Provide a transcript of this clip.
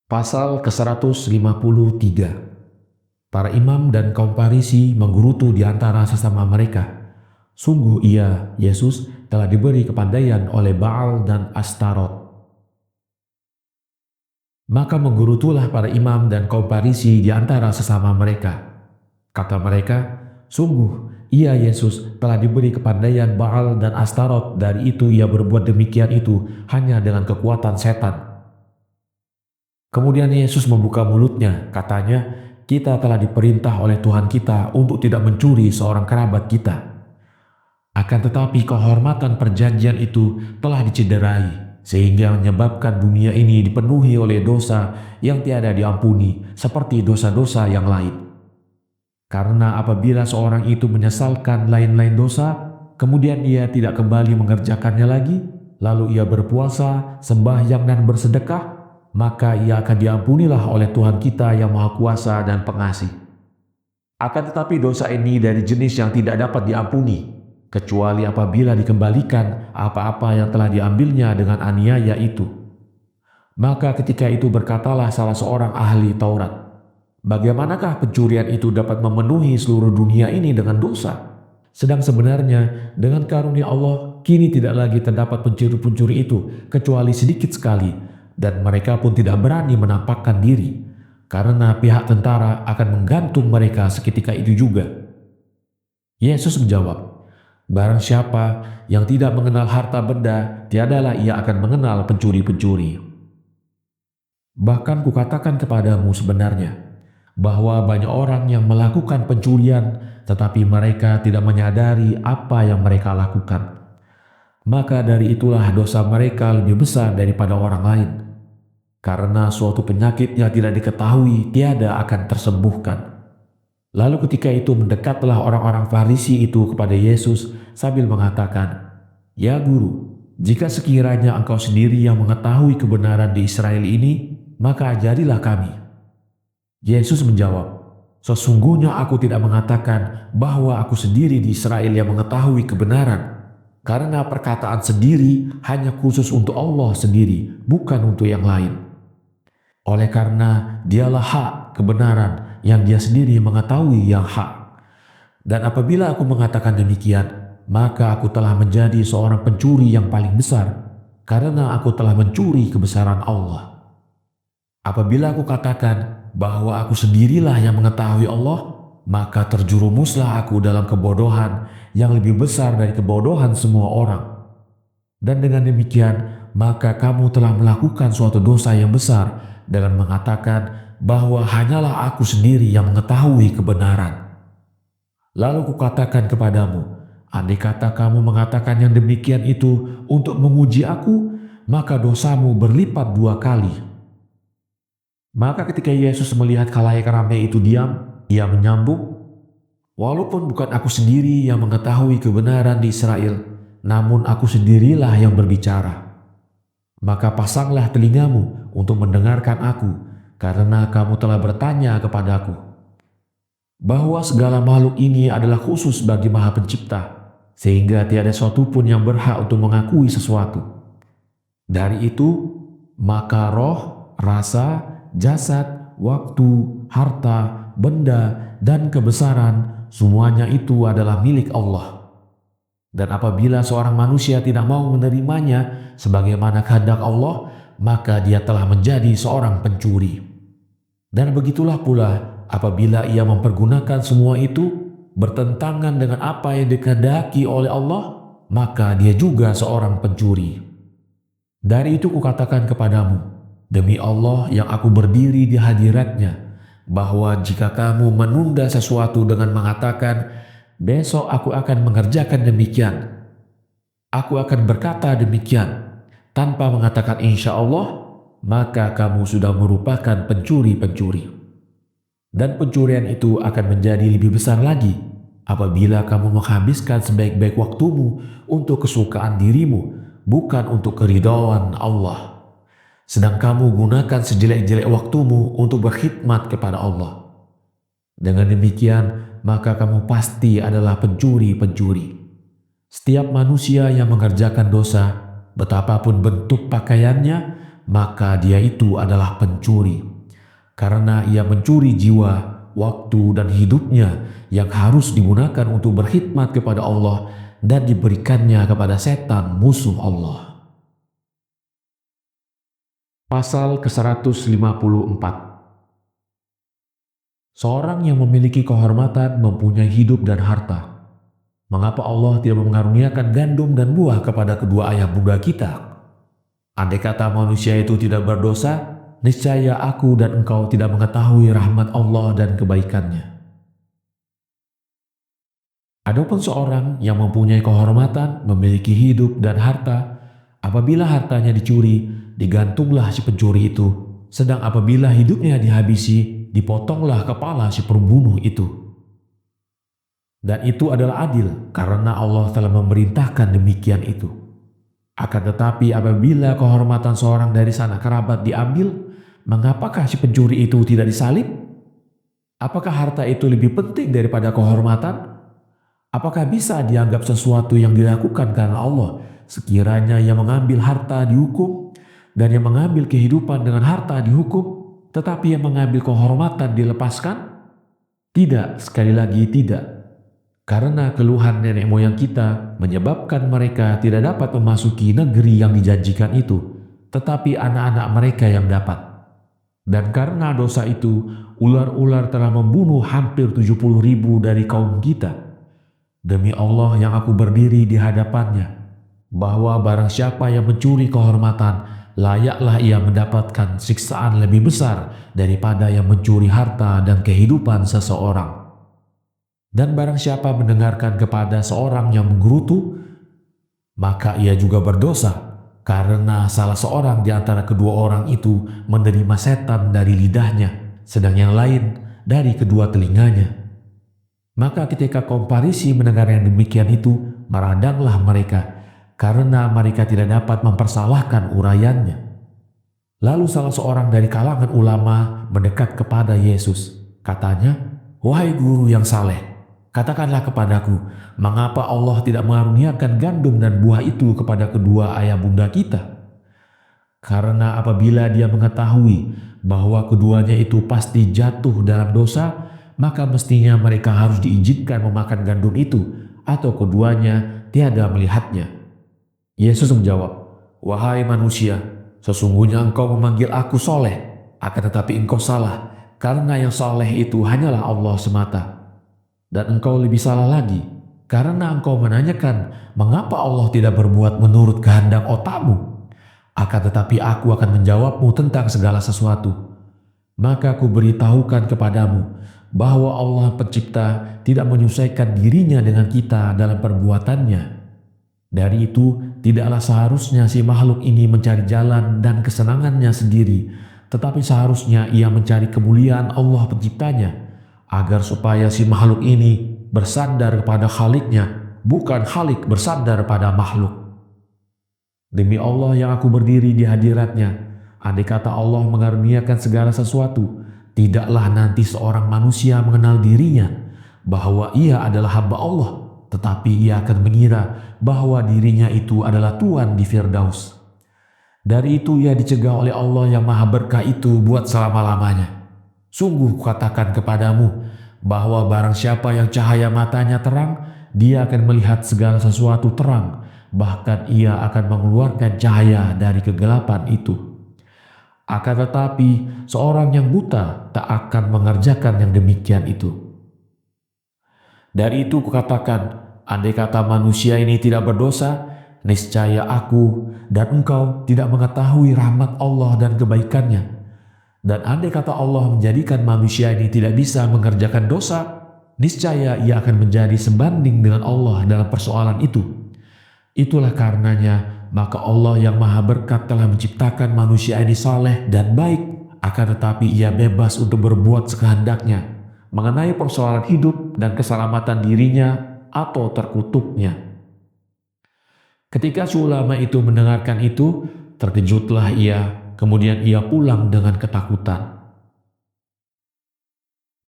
Pasal ke-153. Para imam dan kaum Farisi menggerutu di antara sesama mereka. Sungguh ia, Yesus, telah diberi kepandaian oleh Baal dan Astarot. Maka menggerutulah para imam dan kaum Farisi di antara sesama mereka. Kata mereka, sungguh ia, Yesus, telah diberi kepandaian Baal dan Astarot, dari itu ia berbuat demikian itu hanya dengan kekuatan setan. Kemudian Yesus membuka mulutnya, katanya, kita telah diperintah oleh Tuhan kita untuk tidak mencuri seorang kerabat kita. Akan tetapi kehormatan perjanjian itu telah dicederai, sehingga menyebabkan dunia ini dipenuhi oleh dosa yang tiada diampuni, seperti dosa-dosa yang lain. Karena apabila seorang itu menyesalkan lain-lain dosa, kemudian ia tidak kembali mengerjakannya lagi, lalu ia berpuasa, sembahyang dan bersedekah, maka ia akan diampunilah oleh Tuhan kita yang Maha Kuasa dan Pengasih. Akan tetapi dosa ini dari jenis yang tidak dapat diampuni, kecuali apabila dikembalikan apa-apa yang telah diambilnya dengan aniaya itu. Maka ketika itu berkatalah salah seorang ahli Taurat, bagaimanakah pencurian itu dapat memenuhi seluruh dunia ini dengan dosa? Sedang sebenarnya dengan karunia Allah kini tidak lagi terdapat pencuri-pencuri itu kecuali sedikit sekali, dan mereka pun tidak berani menampakkan diri, karena pihak tentara akan menggantung mereka seketika itu juga. Yesus menjawab, barang siapa yang tidak mengenal harta benda, tiadalah ia akan mengenal pencuri-pencuri. Bahkan kukatakan kepadamu sebenarnya, bahwa banyak orang yang melakukan pencurian, tetapi mereka tidak menyadari apa yang mereka lakukan. Maka dari itulah dosa mereka lebih besar daripada orang lain. Karena suatu penyakit yang tidak diketahui tiada akan tersembuhkan. Lalu ketika itu mendekatlah orang-orang Farisi itu kepada Yesus sambil mengatakan, ya Guru, jika sekiranya engkau sendiri yang mengetahui kebenaran di Israel ini, maka ajarilah kami. Yesus menjawab, sesungguhnya aku tidak mengatakan bahwa aku sendiri di Israel yang mengetahui kebenaran, karena perkataan sendiri hanya khusus untuk Allah sendiri, bukan untuk yang lain. Oleh karena dialah hak kebenaran yang dia sendiri mengetahui yang hak. Dan apabila aku mengatakan demikian, maka aku telah menjadi seorang pencuri yang paling besar, karena aku telah mencuri kebesaran Allah. Apabila aku katakan bahwa aku sendirilah yang mengetahui Allah, maka terjerumuslah aku dalam kebodohan yang lebih besar dari kebodohan semua orang. Dan dengan demikian, maka kamu telah melakukan suatu dosa yang besar dengan mengatakan bahwa hanyalah aku sendiri yang mengetahui kebenaran. Lalu kukatakan kepadamu, andai kata kamu mengatakan yang demikian itu untuk menguji aku, maka dosamu berlipat 2 kali. Maka ketika Yesus melihat khalayak ramai itu diam, ia menyambung, walaupun bukan aku sendiri yang mengetahui kebenaran di Israel, namun aku sendirilah yang berbicara. Maka pasanglah telingamu untuk mendengarkan aku, karena kamu telah bertanya kepadaku. Bahwa segala makhluk ini adalah khusus bagi Maha Pencipta, sehingga tiada suatu pun yang berhak untuk mengakui sesuatu. Dari itu, maka roh, rasa, jasad, waktu, harta, benda, dan kebesaran, semuanya itu adalah milik Allah. Dan apabila seorang manusia tidak mau menerimanya sebagaimana kehendak Allah, maka dia telah menjadi seorang pencuri. Dan begitulah pula apabila ia mempergunakan semua itu bertentangan dengan apa yang dikehendaki oleh Allah, maka dia juga seorang pencuri. Dari itu kukatakan kepadamu, demi Allah yang aku berdiri di hadiratnya, bahwa jika kamu menunda sesuatu dengan mengatakan, besok aku akan mengerjakan demikian, aku akan berkata demikian, tanpa mengatakan insya Allah, maka kamu sudah merupakan pencuri-pencuri. Dan pencurian itu akan menjadi lebih besar lagi apabila kamu menghabiskan sebaik-baik waktumu untuk kesukaan dirimu, bukan untuk keridhaan Allah. Sedang kamu gunakan sejelek-jelek waktumu untuk berkhidmat kepada Allah. Dengan demikian, maka kamu pasti adalah pencuri-pencuri. Setiap manusia yang mengerjakan dosa, betapapun bentuk pakaiannya, maka dia itu adalah pencuri. Karena ia mencuri jiwa, waktu, dan hidupnya yang harus digunakan untuk berkhidmat kepada Allah dan diberikannya kepada setan, musuh Allah. Pasal ke-154. Seorang yang memiliki kehormatan mempunyai hidup dan harta. Mengapa Allah tidak mengaruniakan gandum dan buah kepada kedua ayah bunda kita? Andai kata manusia itu tidak berdosa, niscaya aku dan engkau tidak mengetahui rahmat Allah dan kebaikannya. Adapun seorang yang mempunyai kehormatan, memiliki hidup dan harta, apabila hartanya dicuri, digantunglah si pencuri itu. Sedang apabila hidupnya dihabisi, dipotonglah kepala si pembunuh itu. Dan itu adalah adil, karena Allah telah memerintahkan demikian itu. Akan tetapi apabila kehormatan seorang dari sanak kerabat diambil, mengapakah si pencuri itu tidak disalib? Apakah harta itu lebih penting daripada kehormatan? Apakah bisa dianggap sesuatu yang dilakukan karena Allah, sekiranya yang mengambil harta dihukum, dan yang mengambil kehidupan dengan harta dihukum, tetapi yang mengambil kehormatan dilepaskan? Tidak, sekali lagi tidak. Karena keluhan nenek moyang kita menyebabkan mereka tidak dapat memasuki negeri yang dijanjikan itu, tetapi anak-anak mereka yang dapat. Dan karena dosa itu, ular-ular telah membunuh hampir 70.000 dari kaum kita. Demi Allah yang aku berdiri di hadapannya, bahwa barang siapa yang mencuri kehormatan, layaklah ia mendapatkan siksaan lebih besar daripada yang mencuri harta dan kehidupan seseorang. Dan barang siapa mendengarkan kepada seorang yang menggerutu, maka ia juga berdosa, karena salah seorang di antara kedua orang itu menerima setan dari lidahnya, sedang yang lain dari kedua telinganya. Maka ketika kaum Farisi mendengar yang demikian itu, meradanglah mereka, karena mereka tidak dapat mempersalahkan uraiannya. Lalu salah seorang dari kalangan ulama mendekat kepada Yesus. Katanya, "Wahai guru yang saleh, katakanlah kepadaku, mengapa Allah tidak mengaruniakan gandum dan buah itu kepada kedua ayah bunda kita? Karena apabila dia mengetahui bahwa keduanya itu pasti jatuh dalam dosa, maka mestinya mereka harus diizinkan memakan gandum itu, atau keduanya tiada melihatnya." Yesus menjawab, "Wahai manusia, sesungguhnya engkau memanggil aku soleh, akan tetapi engkau salah, karena yang soleh itu hanyalah Allah semata. Dan engkau lebih salah lagi, karena engkau menanyakan mengapa Allah tidak berbuat menurut kehendak otakmu. Akan tetapi aku akan menjawabmu tentang segala sesuatu. Maka aku beritahukan kepadamu bahwa Allah pencipta tidak menyesuaikan dirinya dengan kita dalam perbuatannya. Dari itu tidaklah seharusnya si makhluk ini mencari jalan dan kesenangannya sendiri, tetapi seharusnya ia mencari kemuliaan Allah penciptanya, agar supaya si makhluk ini bersandar kepada Khaliknya, bukan Khalik bersandar pada makhluk. Demi Allah yang aku berdiri di hadiratnya, andai kata Allah mengaruniakan segala sesuatu, tidaklah nanti seorang manusia mengenal dirinya bahwa ia adalah hamba Allah, tetapi ia akan mengira bahwa dirinya itu adalah Tuhan di Firdaus. Dari itu ia dicegah oleh Allah yang maha berkah itu buat selama-lamanya. Sungguh kukatakan kepadamu, bahwa barang siapa yang cahaya matanya terang, dia akan melihat segala sesuatu terang, bahkan ia akan mengeluarkan cahaya dari kegelapan itu. Akan tetapi, seorang yang buta tak akan mengerjakan yang demikian itu. Dari itu kukatakan, andai kata manusia ini tidak berdosa, niscaya aku dan engkau tidak mengetahui rahmat Allah dan kebaikannya. Dan andai kata Allah menjadikan manusia ini tidak bisa mengerjakan dosa, niscaya ia akan menjadi sebanding dengan Allah dalam persoalan itu. Itulah karenanya, maka Allah yang maha berkat telah menciptakan manusia ini saleh dan baik, akan tetapi ia bebas untuk berbuat sekehendaknya mengenai persoalan hidup dan keselamatan dirinya atau terkutuknya. Ketika si ulama itu mendengarkan itu, terkejutlah ia. Kemudian ia pulang dengan ketakutan.